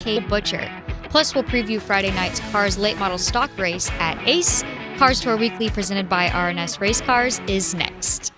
Kade Butcher. Plus, we'll preview Friday night's Cars late model stock race at Ace. Cars Tour Weekly, presented by R&S Race Cars, is next.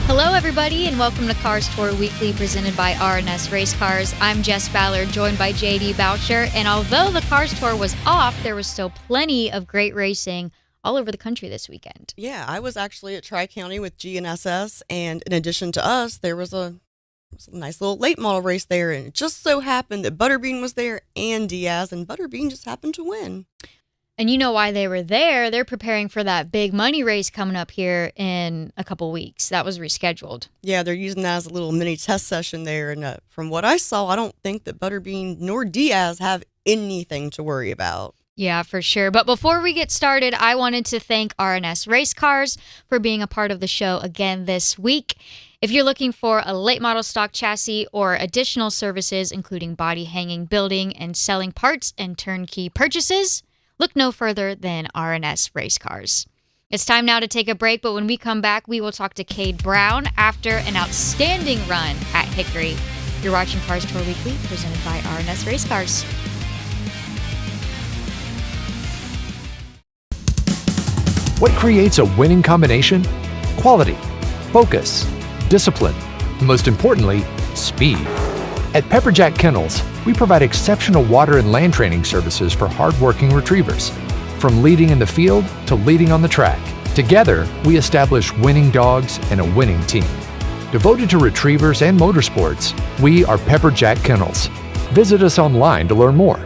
Hello, everybody, and welcome to Cars Tour Weekly, presented by R&S Race Cars. I'm Jess Ballard, joined by JD Bowsher, and although the Cars Tour was off, there was still plenty of great racing all over the country this weekend. Yeah, I was actually at Tri-County with GNSS, and in addition to us, there was a nice little late model race there, and it just so happened that Butterbean was there and Diaz, and Butterbean just happened to win. And you know why they were there. They're preparing for that big money race coming up here in a couple weeks. That was rescheduled. Yeah, they're using that as a little mini test session there, and from what I saw, I don't think that Butterbean nor Diaz have anything to worry about. Yeah, for sure. But before we get started, I wanted to thank R&S Race Cars for being a part of the show again this week. If you're looking for a late model stock chassis or additional services, including body hanging, building, and selling parts and turnkey purchases, look no further than R&S Race Cars. It's time now to take a break, but when we come back, we will talk to Cade Brown after an outstanding run at Hickory. You're watching Cars Tour Weekly, presented by R&S Race Cars. What creates a winning combination? Quality, focus, discipline, and most importantly, speed. At Pepperjack Kennels, we provide exceptional water and land training services for hardworking retrievers. From leading in the field to leading on the track, together we establish winning dogs and a winning team. Devoted to retrievers and motorsports, we are Pepperjack Kennels. Visit us online to learn more.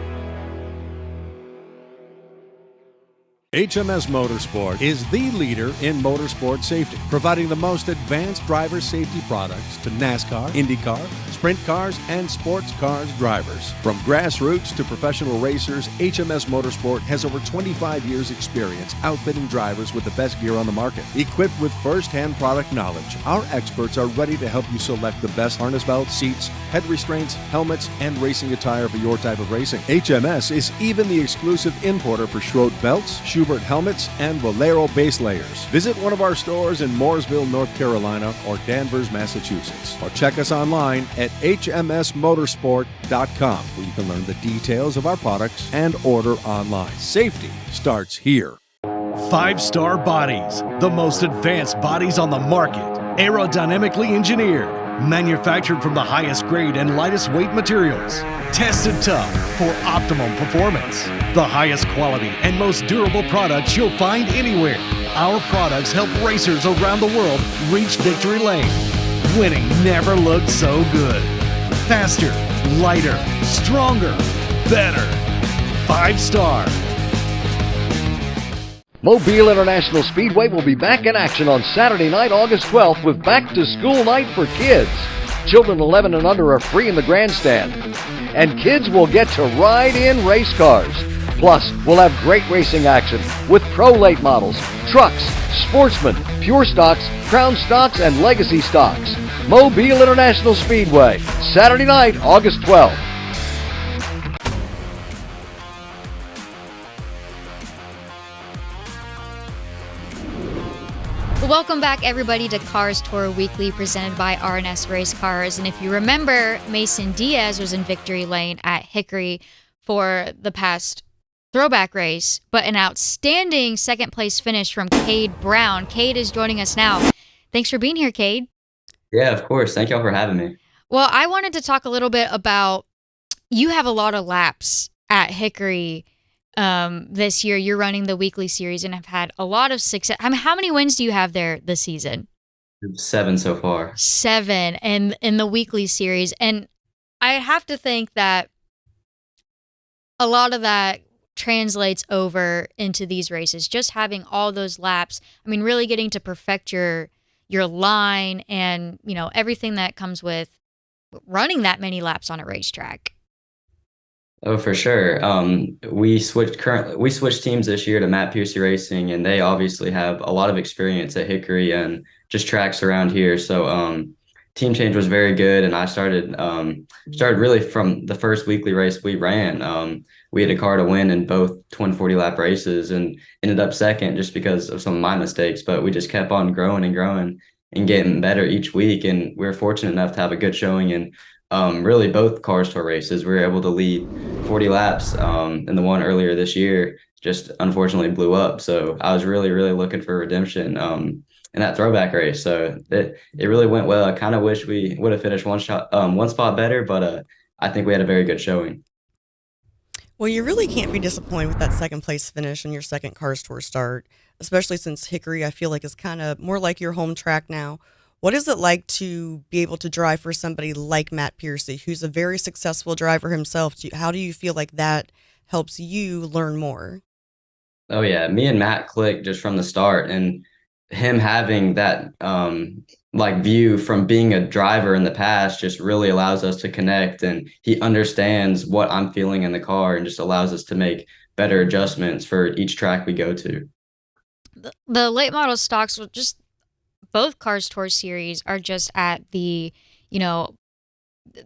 HMS Motorsport is the leader in motorsport safety, providing the most advanced driver safety products to NASCAR, IndyCar, sprint cars, and sports cars drivers. From grassroots to professional racers, HMS Motorsport has over 25 years' experience outfitting drivers with the best gear on the market. Equipped with first-hand product knowledge, our experts are ready to help you select the best harness belts, seats, head restraints, helmets, and racing attire for your type of racing. HMS is even the exclusive importer for Schroed belts, Schubert helmets, and Valero base layers. Visit one of our stores in Mooresville, North Carolina, or Danvers, Massachusetts, or check us online at hmsmotorsport.com, where you can learn the details of our products and order online. Safety starts here. 5-star bodies, the most advanced bodies on the market, aerodynamically engineered, manufactured from the highest grade and lightest weight materials, tested tough for optimum performance. The highest quality and most durable products you'll find anywhere. Our products help racers around the world reach victory lane. Winning never looked so good. Faster, lighter, stronger, better. 5-star. Mobile International Speedway will be back in action on Saturday night, August 12th with Back to School Night for kids. Children 11 and under are free in the grandstand. And kids will get to ride in race cars. Plus, we'll have great racing action with pro late models, trucks, sportsmen, pure stocks, crown stocks, and legacy stocks. Mobile International Speedway, Saturday night, August 12th. Welcome back, everybody, to Cars Tour Weekly, presented by R&S Race Cars. And if you remember, Mason Diaz was in victory lane at Hickory for the past throwback race, but an outstanding second-place finish from Cade Brown. Cade is joining us now. Thanks for being here, Cade. Yeah, of course. Thank y'all for having me. Well, I wanted to talk a little bit about, you have a lot of laps at Hickory this year. You're running the weekly series and have had a lot of success. I mean, how many wins do you have there this season? 7 so far. 7 and in the weekly series. And I have to think that a lot of that translates over into these races. Just having all those laps. I mean, really getting to perfect your line and, you know, everything that comes with running that many laps on a racetrack. Oh, for sure. We switched teams this year to Matt Piercy Racing, and they obviously have a lot of experience at Hickory and just tracks around here. So team change was very good, and I started really from the first weekly race we ran. We had a car to win in both twin 40 lap races and ended up second just because of some of my mistakes. But we just kept on growing and growing and getting better each week. And we were fortunate enough to have a good showing in really both Cars Tour races. We were able to lead 40 laps, and the one earlier this year just unfortunately blew up. So I was really, really looking for redemption in that throwback race. So it really went well. I kind of wish we would have finished one spot better, but I think we had a very good showing. Well, you really can't be disappointed with that second place finish and your second Cars Tour start, especially since Hickory, I feel like, is kind of more like your home track now. What is it like to be able to drive for somebody like Matt Piercy, who's a very successful driver himself? How do you feel like that helps you learn more? Oh yeah, me and Matt clicked just from the start, and him having that like view from being a driver in the past just really allows us to connect, and he understands what I'm feeling in the car and just allows us to make better adjustments for each track we go to. The late model stocks, just both Cars Tour series are just at the, you know,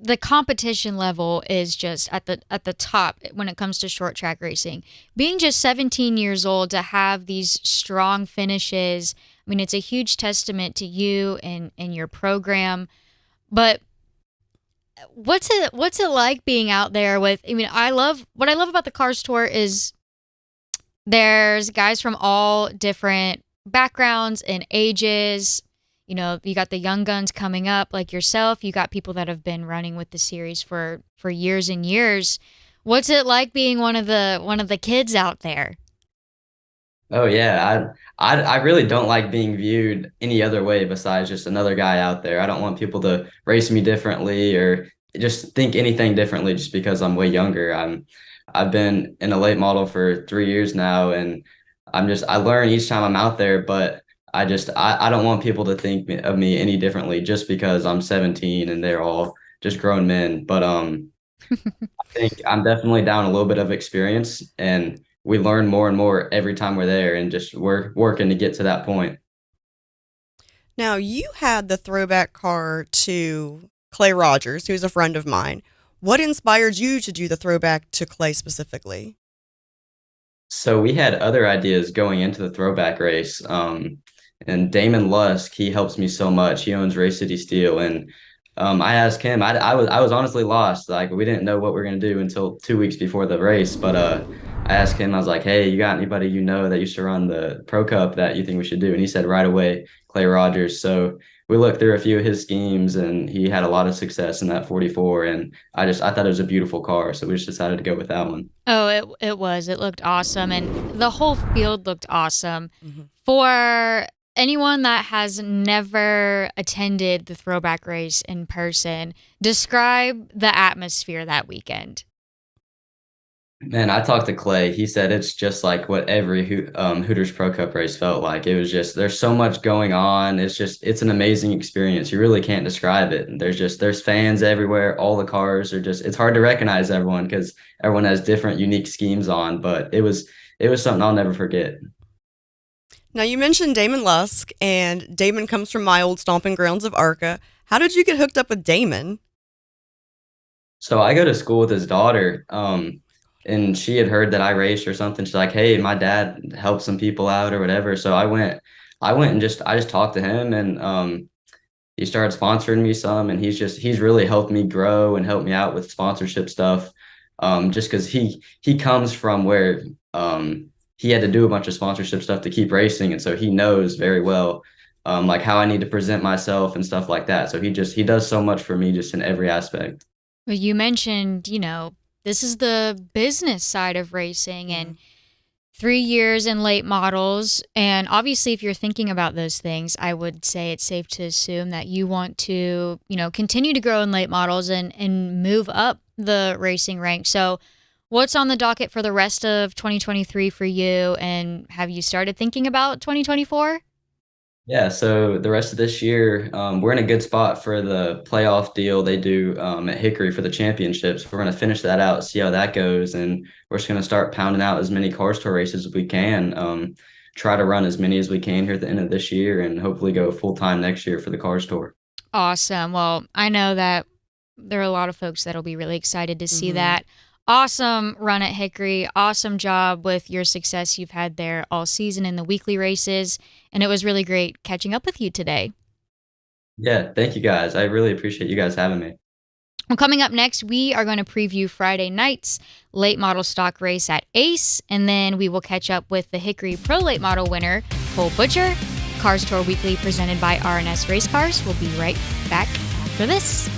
the competition level is just at the top when it comes to short track racing. Being just 17 years old to have these strong finishes, I mean, it's a huge testament to you and your program. But what's it like being out there with? I mean, what I love about the Cars Tour is there's guys from all different backgrounds and ages. You know, you got the young guns coming up like yourself. You got people that have been running with the series for years and years. What's it like being one of the kids out there? Oh yeah, I really don't like being viewed any other way besides just another guy out there. I don't want people to race me differently or just think anything differently just because I'm way younger. I've been in a late model for 3 years now, and I learn each time I'm out there, but I don't want people to think of me any differently just because I'm 17 and they're all just grown men. But I think I'm definitely down a little bit of experience, and we learn more and more every time we're there, and just we're working to get to that point. Now, you had the throwback car to Clay Rogers, who's a friend of mine. What inspired you to do the throwback to Clay specifically? So we had other ideas going into the throwback race. And Damon Lusk, he helps me so much. He owns Race City Steel, and I asked him. I was honestly lost. Like we didn't know what we are gonna do until 2 weeks before the race. But I asked him. I was like, "Hey, you got anybody you know that used to run the Pro Cup that you think we should do?" And he said right away, Clay Rogers. So we looked through a few of his schemes, and he had a lot of success in that 44. And I thought it was a beautiful car, so we just decided to go with that one. Oh, it was. It looked awesome, and the whole field looked awesome. Mhm. For anyone that has never attended the throwback race in person, describe the atmosphere that weekend. Man, I talked to Clay. He said it's just like what every Hooters Pro Cup race felt like. It was just there's so much going on. It's an amazing experience. You really can't describe it. There's fans everywhere. All the cars are just it's hard to recognize everyone because everyone has different unique schemes on. But it was something I'll never forget. Now, you mentioned Damon Lusk, and Damon comes from my old stomping grounds of ARCA. How did you get hooked up with Damon? So I go to school with his daughter, and she had heard that I raced or something. She's like, "Hey, my dad helped some people out or whatever." So I went and I just talked to him, and he started sponsoring me some, and he's really helped me grow and helped me out with sponsorship stuff. Just because he comes from where he had to do a bunch of sponsorship stuff to keep racing, and so he knows very well like how I need to present myself and stuff like that. So he does so much for me just in every aspect. Well, you mentioned, this is the business side of racing and 3 years in late models. And obviously, if you're thinking about those things, I would say it's safe to assume that you want to, continue to grow in late models and move up the racing rank. So what's on the docket for the rest of 2023 for you? And have you started thinking about 2024? Yeah, so the rest of this year, we're in a good spot for the playoff deal they do at Hickory for the championships. We're going to finish that out, see how that goes, and we're just going to start pounding out as many Cars Tour races as we can. Try to run as many as we can here at the end of this year, and hopefully go full time next year for the Cars Tour. Awesome. Well, I know that there are a lot of folks that'll be really excited to see Mhm. that. Awesome run at Hickory. Awesome job with your success you've had there all season in the weekly races. And it was really great catching up with you today. Yeah, thank you guys. I really appreciate you guys having me. Well, coming up next, we are going to preview Friday night's late model stock race at Ace, and then we will catch up with the Hickory Pro Late Model winner, Cole Butcher. Cars Tour Weekly presented by R&S Race Cars. We'll be right back after this.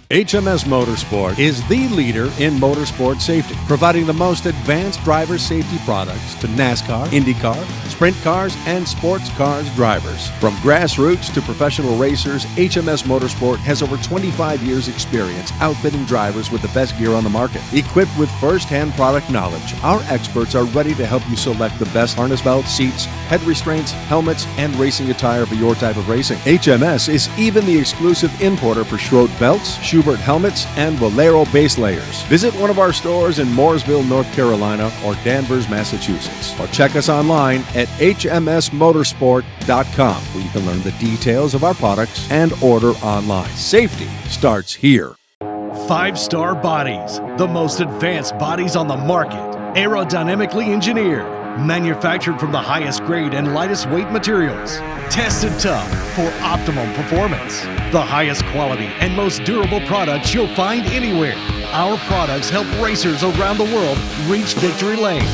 HMS Motorsport is the leader in motorsport safety, providing the most advanced driver safety products to NASCAR, IndyCar, sprint cars, and sports cars drivers. From grassroots to professional racers, HMS Motorsport has over 25 years' experience outfitting drivers with the best gear on the market. Equipped with first-hand product knowledge, our experts are ready to help you select the best harness belts, seats, head restraints, helmets, and racing attire for your type of racing. HMS is even the exclusive importer for Schroed belts, Schubert helmets, and Valero base layers. Visit one of our stores in Mooresville, North Carolina, or Danvers, Massachusetts, or check us online at hmsmotorsport.com, where you can learn the details of our products and order online. Safety starts here. 5-star bodies, the most advanced bodies on the market, aerodynamically engineered, manufactured from the highest grade and lightest weight materials, tested tough for optimum performance. The highest quality and most durable products you'll find anywhere. Our products help racers around the world reach victory lane.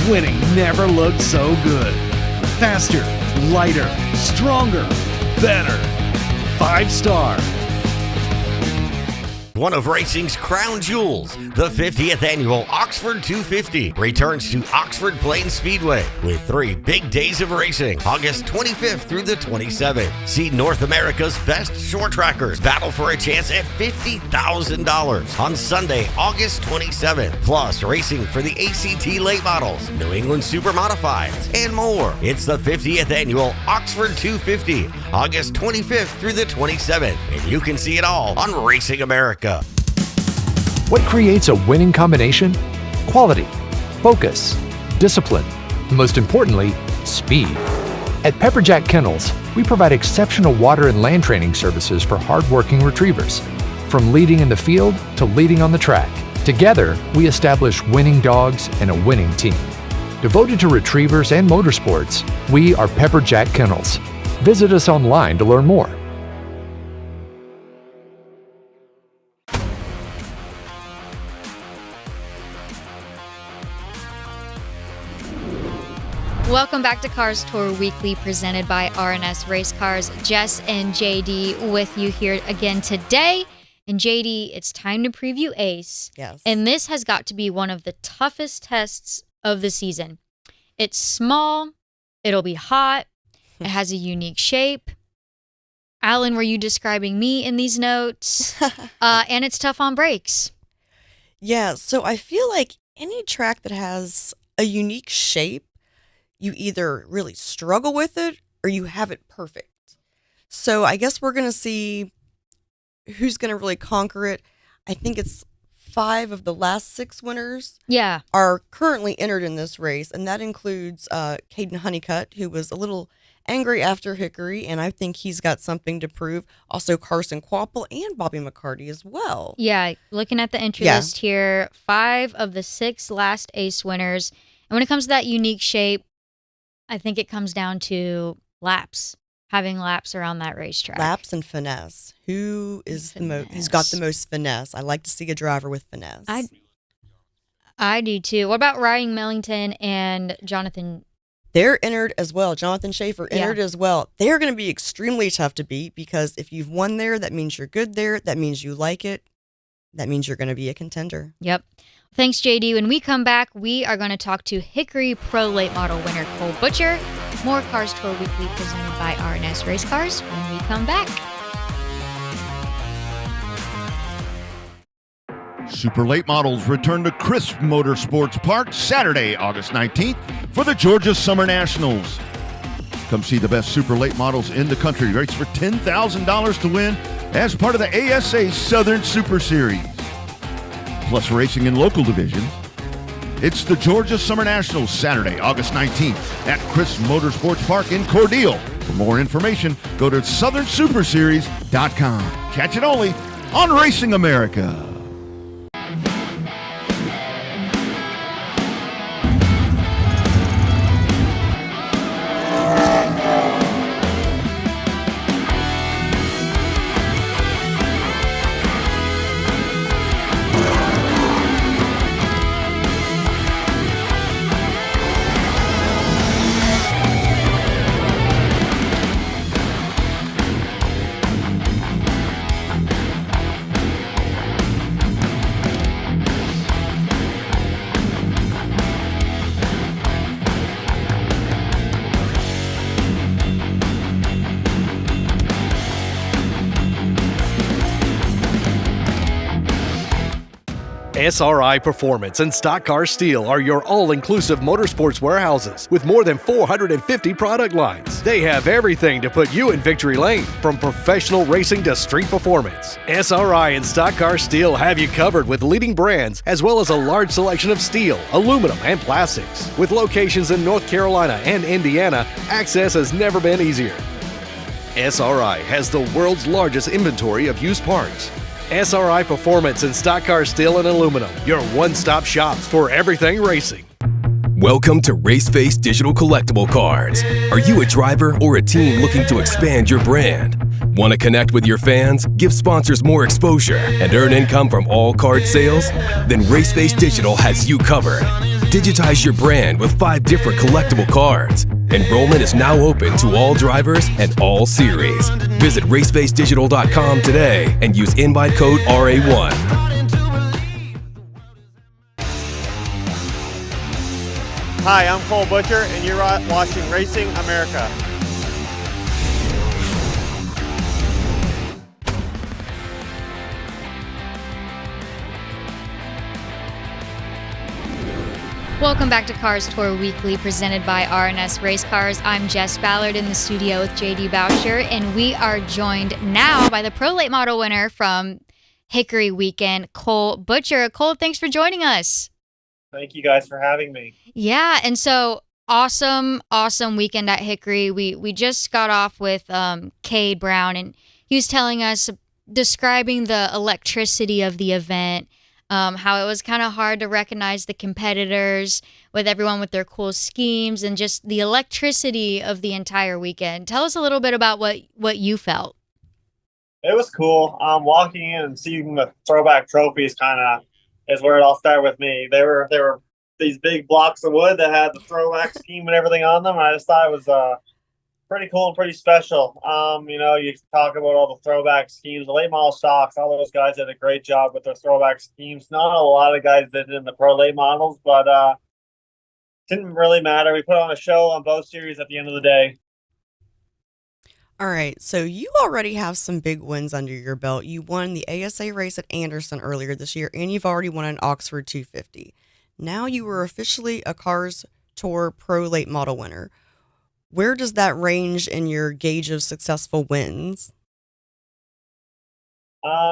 Winning never looked so good. Faster, lighter, stronger, better. 5-star. One of racing's crown jewels, the 50th annual Oxford 250 returns to Oxford Plains Speedway with 3 big days of racing, August 25th through the 27th. See North America's best short trackers battle for a chance at $50,000 on Sunday, August 27th. Plus, racing for the ACT late models, New England Super Modifieds, and more. It's the 50th annual Oxford 250, August 25th through the 27th, and you can see it all on Racing America. What creates a winning combination? Quality, focus, discipline, and most importantly, speed. At Pepperjack Kennels, we provide exceptional water and land training services for hardworking retrievers. From leading in the field to leading on the track, together we establish winning dogs and a winning team. Devoted to retrievers and motorsports, we are Pepperjack Kennels. Visit us online to learn more. Welcome back to Cars Tour Weekly presented by R&S Race Cars. Jess and JD with you here again today. And JD, it's time to preview Ace. Yes. And this has got to be one of the toughest tests of the season. It's small. It'll be hot. It has a unique shape. Alan, were you describing me in these notes? And it's tough on brakes. Yeah, so I feel like any track that has a unique shape, you either really struggle with it or you have it perfect. So I guess we're going to see who's going to really conquer it. I think it's 5 of the last 6 winners are currently entered in this race, and that includes Caden Honeycutt, who was a little angry after Hickory, and I think he's got something to prove. Also Carson Quapple and Bobby McCarty as well. Yeah, looking at the entry list here, 5 of the 6 last Ace winners. And when it comes to that unique shape, I think it comes down to laps, having laps around that racetrack. Laps and finesse. Who is the most? Who's got the most finesse? I like to see a driver with finesse. I do too. What about Ryan Millington and Jonathan? They're entered as well. Jonathan Schaefer entered as well. They're going to be extremely tough to beat because if you've won there, that means you're good there. That means you like it. That means you're going to be a contender. Yep. Thanks, JD. When we come back, we are going to talk to Hickory Pro Late Model winner Cole Butcher. More Cars Tour Weekly presented by R&S Race Cars when we come back. Super Late Models return to Crisp Motorsports Park Saturday, August 19th for the Georgia Summer Nationals. Come see the best Super Late Models in the country. Race for $10,000 to win as part of the ASA Southern Super Series. Plus racing in local divisions. It's the Georgia Summer Nationals Saturday, August 19th at Crisp Motorsports Park in Cordele. For more information, go to southernsuperseries.com. Catch it only on Racing America. SRI Performance and Stock Car Steel are your all-inclusive motorsports warehouses with more than 450 product lines. They have everything to put you in victory lane, from professional racing to street performance. SRI and Stock Car Steel have you covered with leading brands as well as a large selection of steel, aluminum, and plastics. With locations in North Carolina and Indiana, access has never been easier. SRI has the world's largest inventory of used parts. SRI Performance and Stock Car Steel and Aluminum, your one-stop shops for everything racing. Welcome to Raceface Digital Collectible Cards. Are you a driver or a team looking to expand your brand? Want to connect with your fans, give sponsors more exposure, and earn income from all card sales? Then Raceface Digital has you covered. Digitize your brand with 5 different collectible cards. Enrollment is now open to all drivers and all series. Visit racefacedigital.com today and use invite code RA1. Hi, I'm Cole Butcher, and you're watching Racing America. Welcome back to Cars Tour Weekly, presented by RNS Race Cars. I'm Jess Ballard in the studio with JD Bowsher, and we are joined now by the Pro Late Model winner from Hickory Weekend, Cole Butcher. Cole, thanks for joining us. Thank you guys for having me. Yeah, and so awesome weekend at Hickory. We just got off with Kade Brown, and he was telling us, describing the electricity of the event. How it was kind of hard to recognize the competitors with everyone with their cool schemes and just the electricity of the entire weekend. Tell us a little bit about what you felt. It was cool. Walking in and seeing the throwback trophies kind of is where it all started with me. They were these big blocks of wood that had the throwback scheme and everything on them. And I just thought it was pretty cool and pretty special. You talk about all the throwback schemes, the late model stocks, all those guys did a great job with their throwback schemes. Not a lot of guys did it in the pro late models, but didn't really matter. We put on a show on both series at the end of the day. All right, so you already have some big wins under your belt. You won the ASA race at Anderson earlier this year, and you've already won an Oxford 250. Now you are officially a Cars Tour Pro Late Model winner. Where does that range in your gauge of successful wins?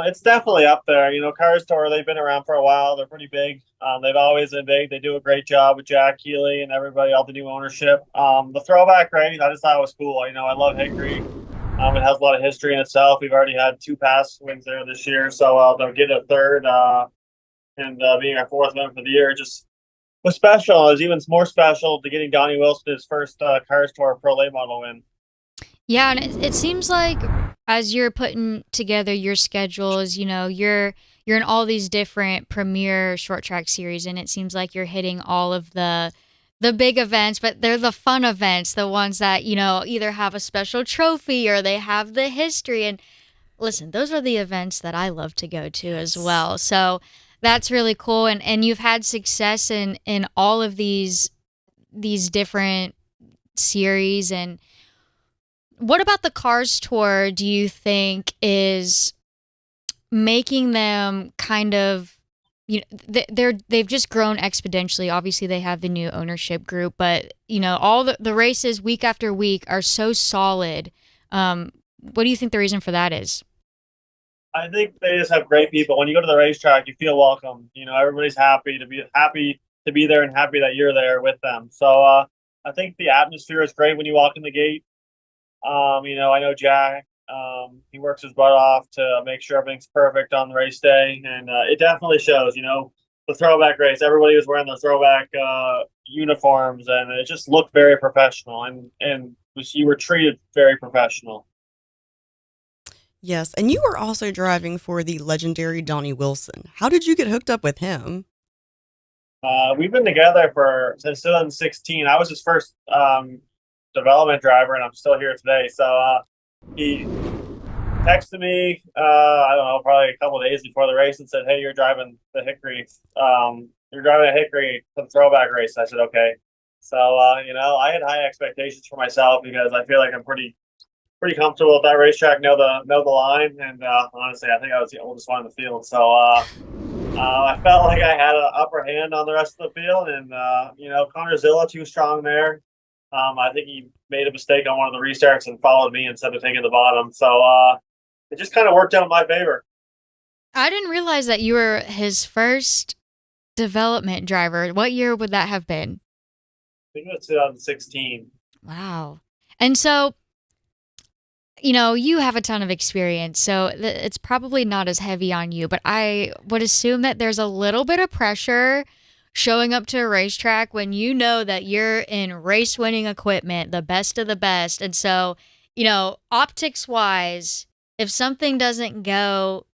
It's definitely up there. Cars Tour, they've been around for a while. They're pretty big. They've always been big. They do a great job with Jack Healy and everybody, all the new ownership. The throwback race, I just thought it was cool. I love Hickory. It has a lot of history in itself. We've already had 2 past wins there this year, so they'll get a third. And being our 4th win for the year just was special. It was even more special to getting Donnie Wilson his first Cars Tour Pro Late Model win. Yeah, and it seems like as you're putting together your schedules, you're in all these different premier short track series, and it seems like you're hitting all of the big events, but they're the fun events, the ones that, either have a special trophy or they have the history. And listen, those are the events that I love to go to as well. So that's really cool. And you've had success in all of these different series. And what about the Cars Tour do you think is making them kind of, they've just grown exponentially. Obviously they have the new ownership group, but all the races week after week are so solid. What do you think the reason for that is? I think they just have great people. When you go to the racetrack, you feel welcome. Everybody's happy to be there and happy that you're there with them. So I think the atmosphere is great when you walk in the gate. I know Jack. He works his butt off to make sure everything's perfect on the race day, and it definitely shows. The throwback race, everybody was wearing the throwback uniforms, and it just looked very professional, and you were treated very professional. Yes, and you were also driving for the legendary Donnie Wilson. How did you get hooked up with him? We've been together since 2016. I was his first development driver, and I'm still here today. So he texted me, I don't know, probably a couple of days before the race and said, "Hey, you're driving the Hickory. You're driving a Hickory for the throwback race." I said, "Okay." So, I had high expectations for myself because I feel like I'm pretty comfortable at that racetrack, know the line, and honestly, I think I was the oldest one in the field. So I felt like I had an upper hand on the rest of the field, and Connor Zilla too strong there. I think he made a mistake on one of the restarts and followed me instead of taking the bottom. So it just kind of worked out in my favor. I didn't realize that you were his first development driver. What year would that have been? I think it was 2016. Wow. And so, you have a ton of experience, so it's probably not as heavy on you, but I would assume that there's a little bit of pressure showing up to a racetrack when you know that you're in race-winning equipment, the best of the best. And so, optics-wise, if something doesn't go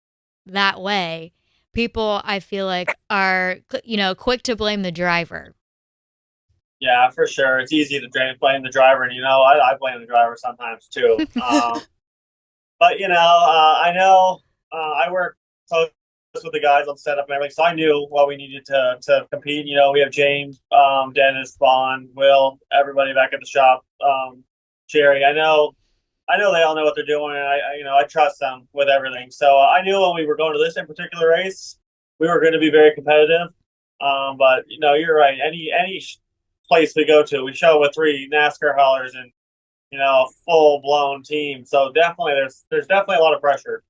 that way, people, I feel like, are, quick to blame the driver. Yeah, for sure. It's easy to blame the driver, and I blame the driver sometimes too. But I know I work close with the guys on setup and everything, so I knew what we needed to compete. We have James, Dennis, Vaughn, Will, everybody back at the shop, Jerry. I know they all know what they're doing, and I trust them with everything. So I knew when we were going to this in particular race, we were going to be very competitive. But you're right. Any place we go to, we show with 3 NASCAR haulers and a full blown team. So definitely, there's definitely a lot of pressure.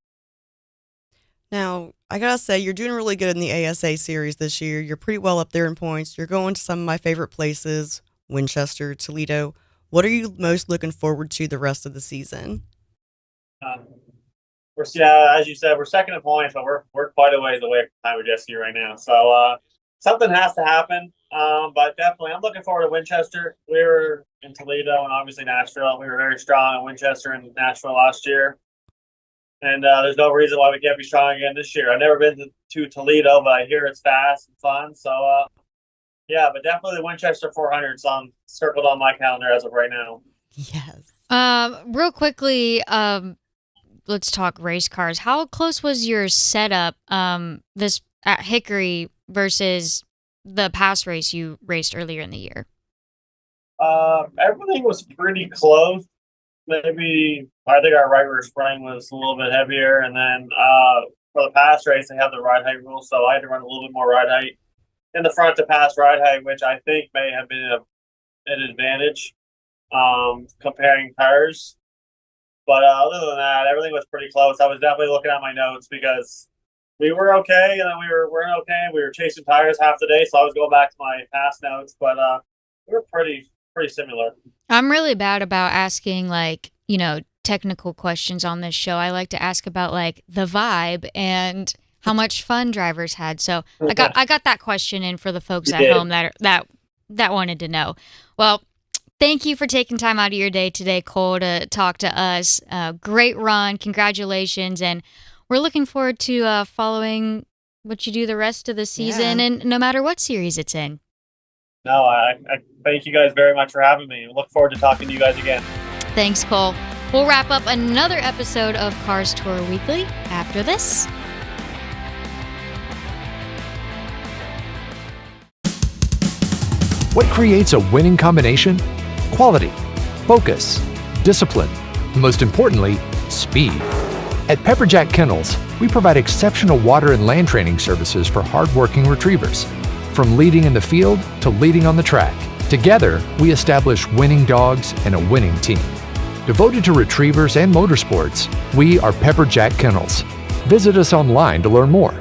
Now, I gotta say, you're doing really good in the ASA series this year. You're pretty well up there in points. You're going to some of my favorite places, Winchester, Toledo. What are you most looking forward to the rest of the season? As you said, we're second in points, but we're quite a ways away from time with Jesse right now. So something has to happen. But definitely, I'm looking forward to Winchester. We were in Toledo and obviously Nashville. We were very strong in Winchester and Nashville last year. And there's no reason why we can't be strong again this year. I've never been to Toledo, but I hear it's fast and fun. So, but definitely the Winchester 400's circled on my calendar as of right now. Yes. Real quickly, let's talk race cars. How close was your setup this at Hickory versus the pass race you raced earlier in the year? Everything was pretty close. Maybe I think our right rear spring was a little bit heavier, and then for the pass race they have the ride height rule, so I had to run a little bit more ride height in the front to pass ride height, which I think may have been an advantage comparing cars. But other than that, everything was pretty close. I was definitely looking at my notes because we were okay, and then we weren't okay. We were chasing tires half the day, so I was going back to my past notes, but we were pretty similar. I'm really bad about asking technical questions on this show. I like to ask about the vibe and how much fun drivers had. So I got that question in for the folks at home that wanted to know. Well, thank you for taking time out of your day today, Cole, to talk to us. Great run, congratulations, and we're looking forward to following what you do the rest of the season, and no matter what series it's in. No, I thank you guys very much for having me. I look forward to talking to you guys again. Thanks, Cole. We'll wrap up another episode of Cars Tour Weekly after this. What creates a winning combination? Quality, focus, discipline, and most importantly, speed. At Pepperjack Kennels, we provide exceptional water and land training services for hardworking retrievers. From leading in the field to leading on the track, together we establish winning dogs and a winning team. Devoted to retrievers and motorsports, we are Pepperjack Kennels. Visit us online to learn more.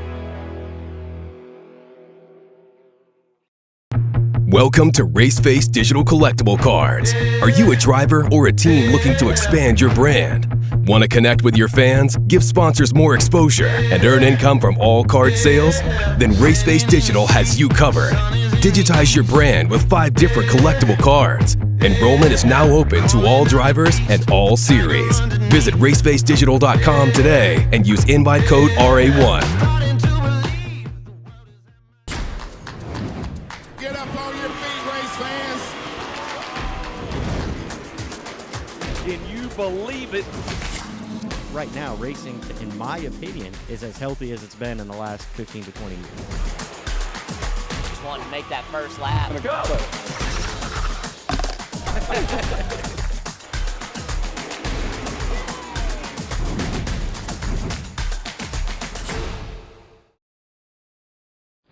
Welcome to Raceface Digital Collectible Cards. Are you a driver or a team looking to expand your brand? Want to connect with your fans, give sponsors more exposure, and earn income from all card sales? Then Raceface Digital has you covered. Digitize your brand with 5 different collectible cards. Enrollment is now open to all drivers and all series. Visit racefacedigital.com today and use invite code RA1. Get up on your feet, race fans. Can you believe it? Right now, racing, in my opinion, is as healthy as it's been in the last 15 to 20 years. Just wanting to make that first lap. Go!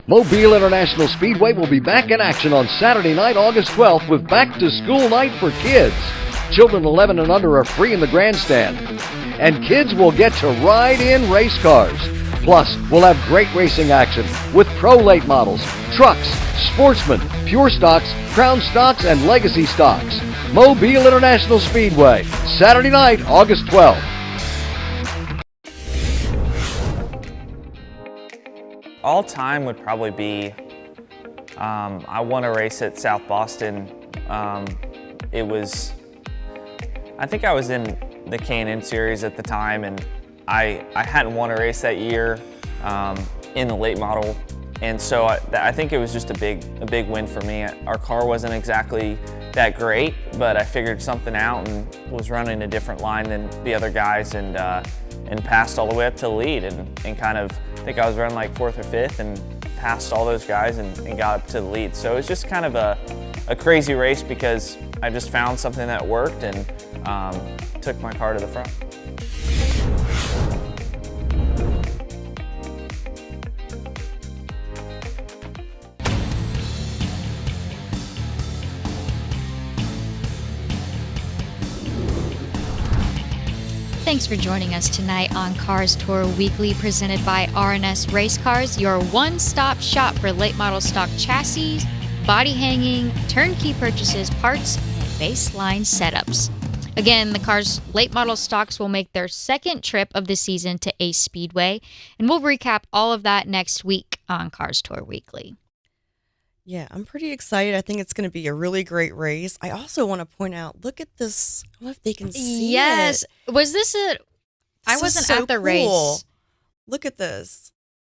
Mobile International Speedway will be back in action on Saturday night, August 12th with Back to School Night for kids. Children 11 and under are free in the grandstand. And kids will get to ride in race cars. Plus, we'll have great racing action with pro late models, trucks, sportsmen, pure stocks, crown stocks, and legacy stocks. Mobile International Speedway, Saturday night, August 12th. All time would probably be, I won a race at South Boston. I think I was in the K&N series at the time, and I hadn't won a race that year in the late model, and so I think it was just a big win for me. Our car wasn't exactly that great, but I figured something out and was running a different line than the other guys, and passed all the way up to the lead, and kind of, I think I was running like 4th or 5th, and passed all those guys and got up to the lead. So it was just kind of a crazy race because I just found something that worked and took my car to the front. Thanks for joining us tonight on Cars Tour Weekly, presented by R&S Race Cars, your one-stop shop for late model stock chassis, body hanging, turnkey purchases, parts, and baseline setups. Again, the car's late model stocks will make their second trip of the season to Ace Speedway, and we'll recap all of that next week on Cars Tour Weekly. Yeah, I'm pretty excited. I think it's going to be a really great race. I also want to point out, look at this. I don't know if they can see Yes. it. Was this I wasn't at the race. Look at this.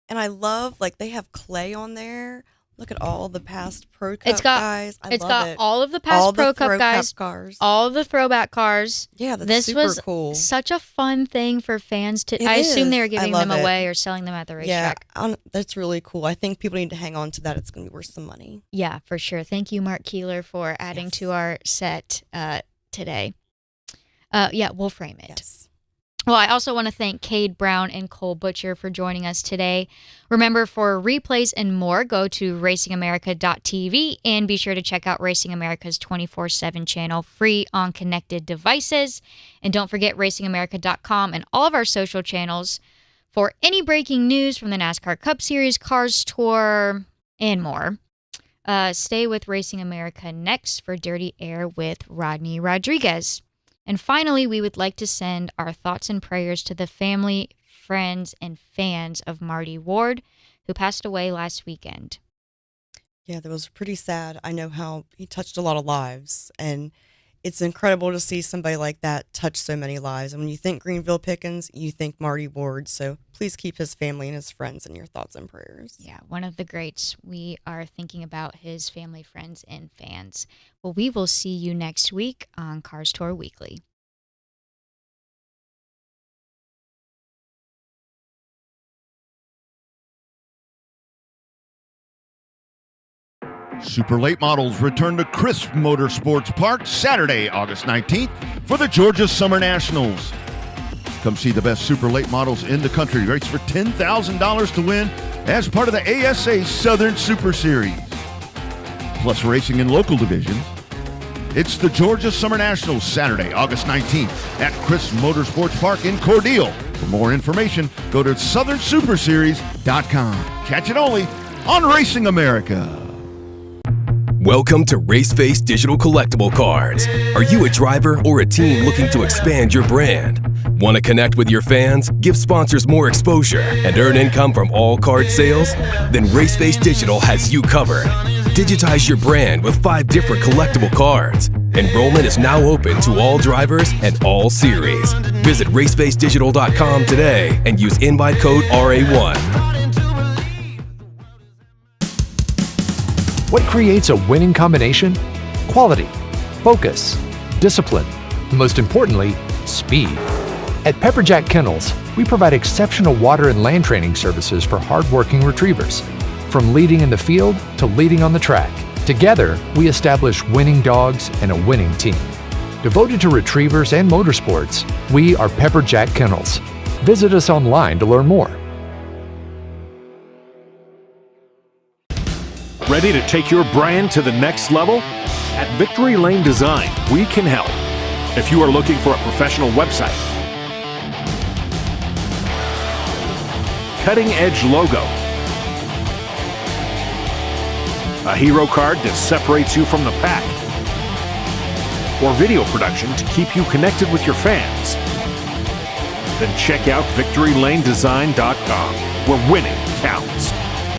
And I love, like, they have clay on there. Look at all the past Pro Cup guys. It's got all of the past Pro Cup guys, cars. all the throwback cars. Yeah, that's this super was cool. Such a fun thing for fans to. I assume they were giving them away or selling them at the racetrack. Yeah, that's really cool. I think people need to hang on to that. It's going to be worth some money. Yeah, for sure. Thank you, Mark Keeler, for adding to our set today. Yeah, we'll frame it. Yes. Well, I also want to thank Kade Brown and Cole Butcher for joining us today. Remember, for replays and more, go to racingamerica.tv and be sure to check out Racing America's 24/7 channel, free on connected devices. And don't forget racingamerica.com and all of our social channels for any breaking news from the NASCAR Cup Series, Cars Tour, and more. Stay with Racing America next for Dirty Air with Rodney Rodriguez. And finally, we would like to send our thoughts and prayers to the family, friends, and fans of Marty Ward, who passed away last weekend. Yeah, that was pretty sad. I know how he touched a lot of lives, and it's incredible to see somebody like that touch so many lives. And when you think Greenville Pickens, you think Marty Ward. So please keep his family and his friends in your thoughts and prayers. Yeah, one of the greats. We are thinking about his family, friends, and fans. Well, we will see you next week on Cars Tour Weekly. Super Late Models return to Crisp Motorsports Park Saturday, August 19th for the Georgia Summer Nationals. Come see the best Super Late Models in the country. Race for $10,000 to win as part of the ASA Southern Super Series. Plus racing in local divisions. It's the Georgia Summer Nationals Saturday, August 19th at Crisp Motorsports Park in Cordele. For more information, go to southernsuperseries.com. Catch it only on Racing America. Welcome to Raceface Digital Collectible Cards. Are you a driver or a team looking to expand your brand? Want to connect with your fans, give sponsors more exposure, and earn income from all card sales? Then Raceface Digital has you covered. Digitize your brand with 5 different collectible cards. Enrollment is now open to all drivers and all series. Visit racefacedigital.com today and use invite code RA1. What creates a winning combination? Quality, focus, discipline, and most importantly, speed. At Pepperjack Kennels, we provide exceptional water and land training services for hardworking retrievers. From leading in the field to leading on the track, together we establish winning dogs and a winning team. Devoted to retrievers and motorsports, we are Pepperjack Kennels. Visit us online to learn more. Ready to take your brand to the next level? At Victory Lane Design, we can help. If you are looking for a professional website, cutting-edge logo, a hero card that separates you from the pack, or video production to keep you connected with your fans, then check out VictoryLaneDesign.com, where winning counts.